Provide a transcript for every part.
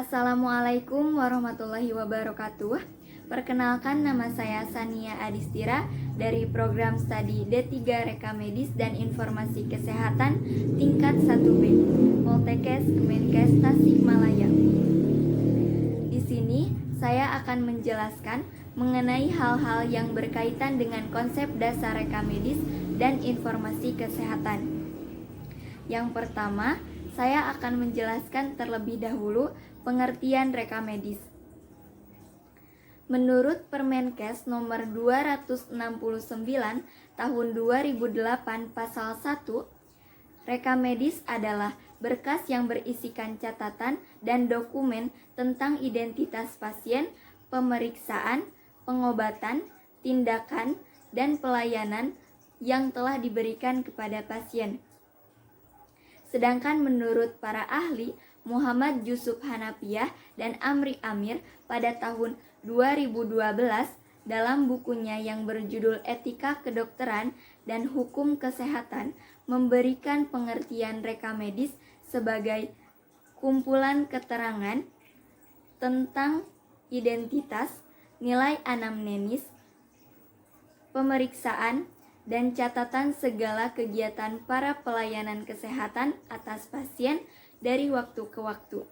Assalamualaikum warahmatullahi wabarakatuh. Perkenalkan, nama saya Sania Adistira dari program studi D3 Reka Medis dan Informasi Kesehatan tingkat 1B Poltekkes Kemenkes Tasikmalaya. Di sini saya akan menjelaskan mengenai hal-hal yang berkaitan dengan konsep dasar reka medis dan informasi kesehatan. Yang pertama, saya akan menjelaskan terlebih dahulu pengertian reka medis. Menurut Permenkes nomor 269 tahun 2008 pasal 1, reka medis adalah berkas yang berisikan catatan dan dokumen tentang identitas pasien, pemeriksaan, pengobatan, tindakan, dan pelayanan yang telah diberikan kepada pasien. Sedangkan menurut para ahli, Muhammad Yusuf Hanafiyah dan Amri Amir pada tahun 2012 dalam bukunya yang berjudul Etika Kedokteran dan Hukum Kesehatan memberikan pengertian reka medis sebagai kumpulan keterangan tentang identitas, nilai anamnesis, pemeriksaan, dan catatan segala kegiatan para pelayanan kesehatan atas pasien dari waktu ke waktu.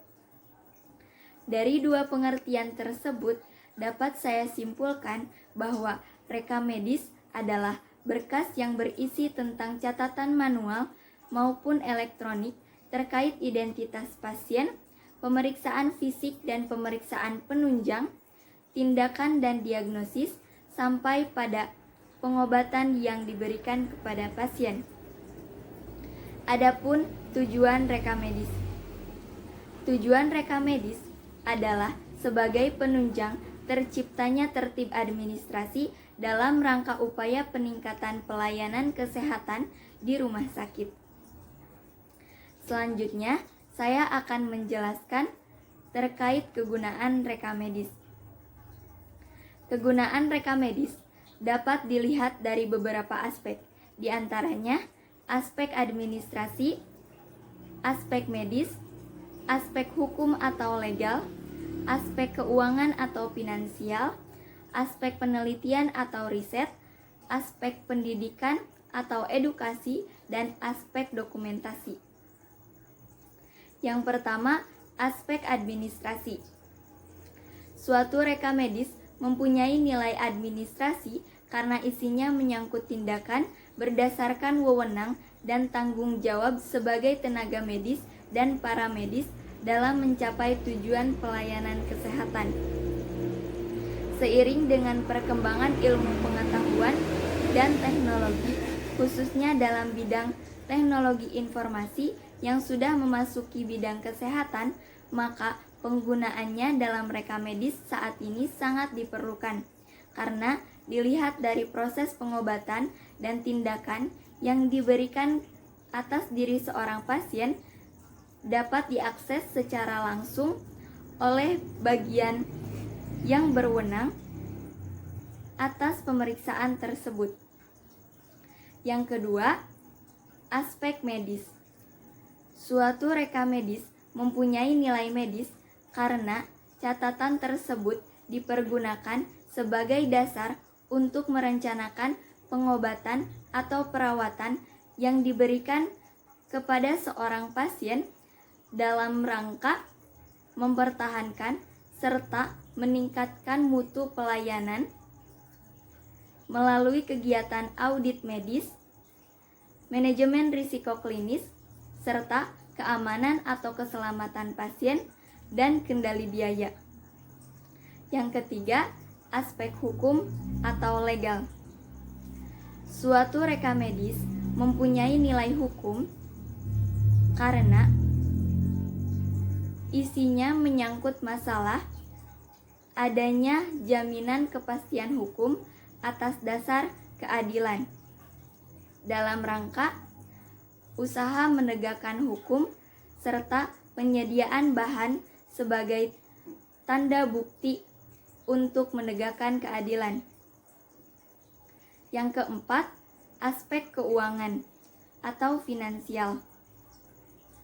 Dari dua pengertian tersebut, dapat saya simpulkan bahwa reka medis adalah berkas yang berisi tentang catatan manual maupun elektronik terkait identitas pasien, pemeriksaan fisik dan pemeriksaan penunjang, tindakan dan diagnosis, sampai pada pengobatan yang diberikan kepada pasien. Adapun tujuan reka medis. Tujuan reka medis adalah sebagai penunjang terciptanya tertib administrasi dalam rangka upaya peningkatan pelayanan kesehatan di rumah sakit. Selanjutnya, saya akan menjelaskan terkait kegunaan reka medis. Kegunaan reka medis dapat dilihat dari beberapa aspek, di antaranya aspek administrasi, aspek medis, aspek hukum atau legal, aspek keuangan atau finansial, aspek penelitian atau riset, aspek pendidikan atau edukasi, dan aspek dokumentasi. Yang pertama, aspek administrasi. Suatu reka medis mempunyai nilai administrasi karena isinya menyangkut tindakan berdasarkan wewenang dan tanggung jawab sebagai tenaga medis dan paramedis dalam mencapai tujuan pelayanan kesehatan. Seiring dengan perkembangan ilmu pengetahuan dan teknologi, khususnya dalam bidang teknologi informasi yang sudah memasuki bidang kesehatan, maka penggunaannya dalam reka medis saat ini sangat diperlukan, karena dilihat dari proses pengobatan dan tindakan yang diberikan atas diri seorang pasien dapat diakses secara langsung oleh bagian yang berwenang atas pemeriksaan tersebut. Yang kedua, aspek medis. Suatu reka medis mempunyai nilai medis karena catatan tersebut dipergunakan sebagai dasar untuk merencanakan pengobatan atau perawatan yang diberikan kepada seorang pasien dalam rangka mempertahankan serta meningkatkan mutu pelayanan melalui kegiatan audit medis, manajemen risiko klinis, serta keamanan atau keselamatan pasien dan kendali biaya. Yang ketiga, aspek hukum atau legal. Suatu reka medis mempunyai nilai hukum karena isinya menyangkut masalah adanya jaminan kepastian hukum atas dasar keadilan dalam rangka usaha menegakkan hukum serta penyediaan bahan sebagai tanda bukti untuk menegakkan keadilan. Yang keempat, aspek keuangan atau finansial.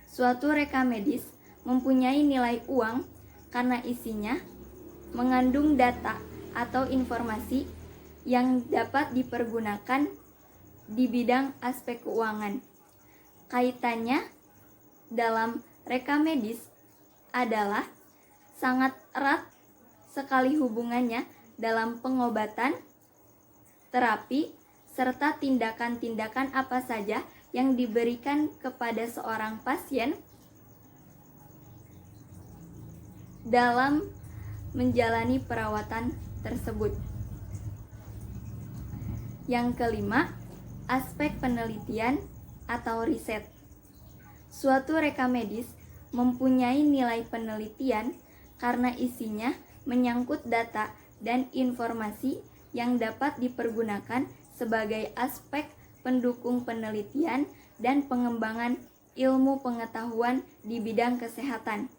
Suatu reka medis mempunyai nilai uang karena isinya mengandung data atau informasi yang dapat dipergunakan di bidang aspek keuangan. Kaitannya dalam reka medis adalah sangat erat sekali hubungannya dalam pengobatan, terapi, serta tindakan-tindakan apa saja yang diberikan kepada seorang pasien dalam menjalani perawatan tersebut. Yang kelima, aspek penelitian atau riset. Suatu reka medis mempunyai nilai penelitian karena isinya menyangkut data dan informasi yang dapat dipergunakan sebagai aspek pendukung penelitian dan pengembangan ilmu pengetahuan di bidang kesehatan.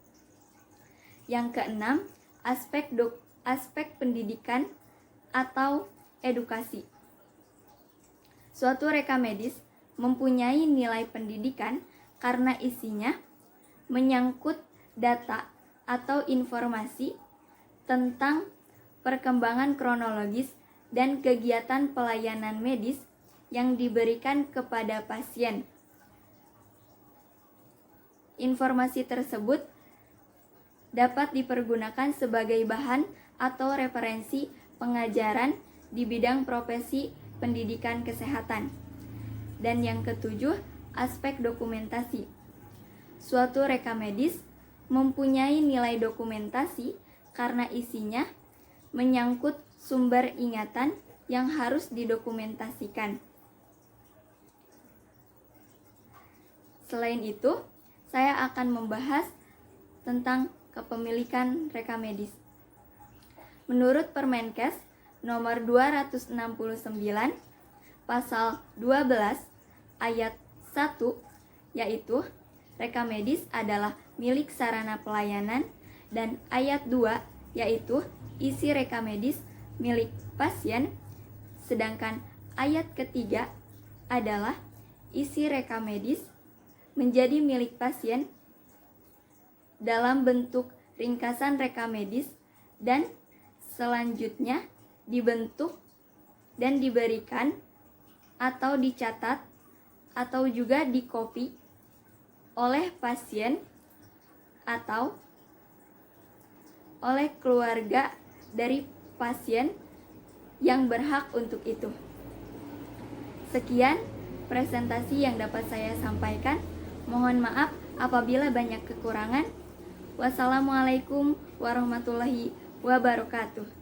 Yang keenam, aspek pendidikan atau edukasi. Suatu reka medis mempunyai nilai pendidikan karena isinya menyangkut data atau informasi tentang perkembangan kronologis dan kegiatan pelayanan medis yang diberikan kepada pasien. Informasi tersebut dapat dipergunakan sebagai bahan atau referensi pengajaran di bidang profesi pendidikan kesehatan. Dan yang ketujuh, aspek dokumentasi. Suatu reka medis mempunyai nilai dokumentasi karena isinya menyangkut sumber ingatan yang harus didokumentasikan. Selain itu, saya akan membahas tentang kepemilikan reka medis. Menurut Permenkes nomor 269 pasal 12 ayat 1, yaitu reka medis adalah milik sarana pelayanan, dan ayat 2 yaitu isi reka medis milik pasien, sedangkan ayat ketiga adalah isi reka medis menjadi milik pasien dalam bentuk ringkasan reka medis dan selanjutnya dibentuk dan diberikan atau dicatat atau juga dikopi oleh pasien atau oleh keluarga dari pasien yang berhak untuk itu. Sekian presentasi yang dapat saya sampaikan. Mohon maaf apabila banyak kekurangan. Wassalamualaikum warahmatullahi wabarakatuh.